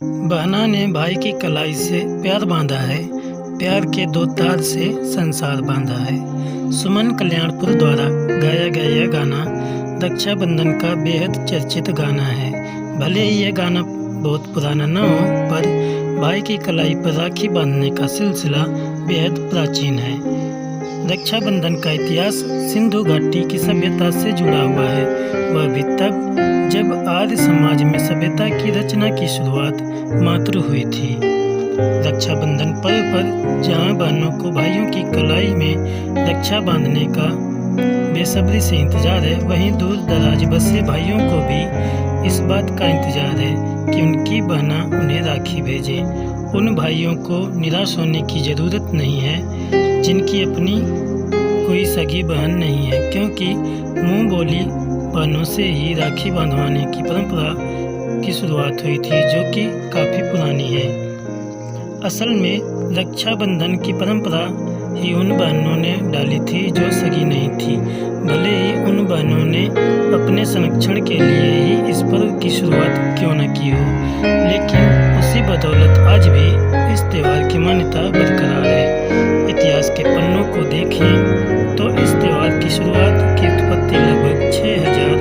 बहना ने भाई की कलाई से प्यार बांधा है, प्यार के दो तार से संसार बांधा है। सुमन कल्याणपुर द्वारा गाया गया यह गाना रक्षाबंधन का बेहद चर्चित गाना है। भले ही यह गाना बहुत पुराना न हो, पर भाई की कलाई पर राखी बांधने का सिलसिला बेहद प्राचीन है। रक्षाबंधन का इतिहास सिंधु घाटी की सभ्यता से जुड़ा हुआ है। वह भी तब जब आर्य समाज में सभ्यता की रचना की शुरुआत मात्र हुई थी। रक्षाबंधन पर्व पर जहां बहनों को भाइयों की कलाई में रक्षा बांधने का बेसब्री से इंतजार है, वहीं दूर दराज बसे भाइयों को भी इस बात का इंतजार है कि उनकी बहना उन्हें राखी भेजे। उन भाइयों को निराश होने की जरूरत नहीं है जिनकी अपनी कोई सगी बहन नहीं है, क्योंकि मुंह बोली बहनों से ही राखी बांधवाने की परंपरा की शुरुआत हुई थी, जो कि काफ़ी पुरानी है। असल में रक्षाबंधन की परंपरा ही उन बहनों ने डाली थी जो सगी नहीं थी। भले ही उन बहनों ने अपने संरक्षण के लिए ही इस पर्व की शुरुआत क्यों न की हो, लेकिन उसी बदौलत आज भी इस त्योहार की मान्यता बरकरार है। इतिहास के पन्नों को देखें तो इस त्योहार की शुरुआत की उत्पत्ति लगभग 6000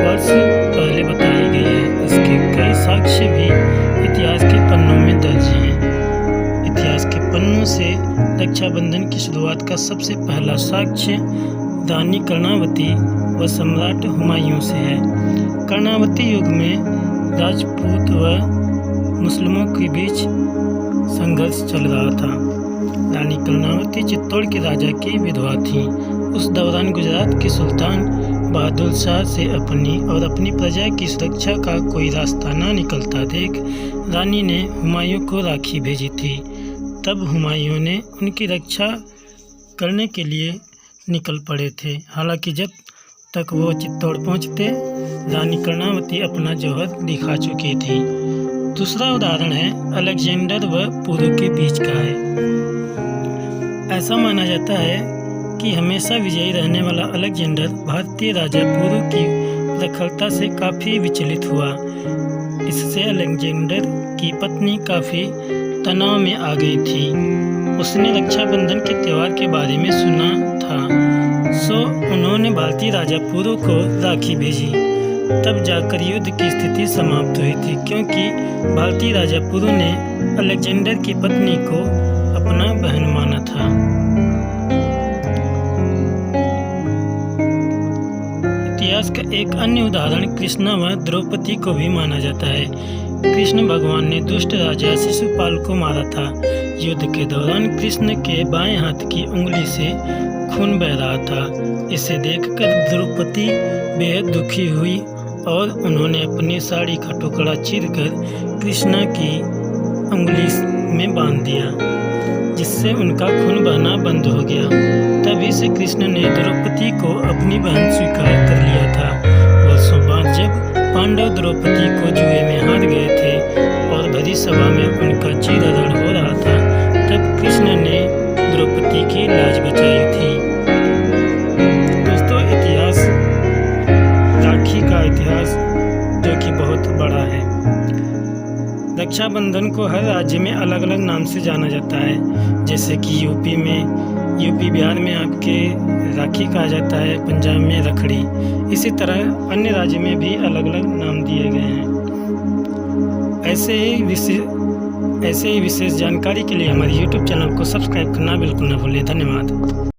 वर्ष पहले बताई गई है। इसके कई साक्ष्य भी इतिहास के पन्नों में दर्ज हैं। इतिहास के पन्नों से रक्षाबंधन की शुरुआत का सबसे पहला साक्ष्य रानी कर्णावती व सम्राट हुमायूं से है। कर्णावती युग में राजपूत व मुस्लिमों के बीच संघर्ष चल रहा था। रानी कर्णावती चित्तौड़ के राजा की विधवा थीं। उस दौरान गुजरात के सुल्तान बहादुर शाह से अपनी और अपनी प्रजा की सुरक्षा का कोई रास्ता न निकलता देख रानी ने हुमायूं को राखी भेजी थी। तब हुमायूं ने उनकी रक्षा करने के लिए निकल पड़े थे। हालांकि जब तक वो चित्तौड़ पहुंचते, रानी कर्णावती अपना जौहर दिखा चुकी थी। दूसरा उदाहरण है अलेक्जेंडर व पुरु के बीच का है। ऐसा माना जाता है कि हमेशा विजयी रहने वाला अलेक्जेंडर भारतीय राजा पुरु की प्रखरता से काफ़ी विचलित हुआ। इससे अलेक्जेंडर की पत्नी काफ़ी तनाव में आ गई थी। उसने रक्षाबंधन के त्यौहार के बारे में सुना था, सो उन्होंने भारतीय राजा पुरु को राखी भेजी। तब जाकर युद्ध की स्थिति समाप्त हुई थी, क्योंकि भारतीय राजा पुरु ने अलेक्जेंडर की पत्नी को अपना बहन माना था। इतिहास का एक अन्य उदाहरण कृष्ण व द्रौपदी को भी माना जाता है। कृष्ण भगवान ने दुष्ट राजा शिशुपाल को मारा था। युद्ध के दौरान कृष्ण के बाएं हाथ की उंगली से खून बह रहा था। इसे देखकर द्रौपदी बेहद दुखी हुई और उन्होंने अपनी साड़ी का टुकड़ा चीरकर कृष्ण की उंगली में बांध दिया, जिससे उनका खून बहना बंद हो गया। तभी से कृष्ण ने द्रौपदी को अपनी बहन स्वीकार कर लिया था। वर्षों बाद जब पांडव द्रौपदी को जुए में हार गए थे और भरी सभा में उनका चीरहरण हो रहा था, तब कृष्ण ने द्रौपदी की लाज बचाई थी। दोस्तों, इतिहास राखी का इतिहास जो कि बहुत बड़ा है। रक्षाबंधन को हर राज्य में अलग अलग नाम से जाना जाता है। जैसे कि यूपी बिहार में आपके राखी कहा जाता है, पंजाब में रखड़ी। इसी तरह अन्य राज्य में भी अलग अलग नाम दिए गए हैं। ऐसे ही विशेष जानकारी के लिए हमारे YouTube चैनल को सब्सक्राइब करना बिल्कुल न भूलें। धन्यवाद।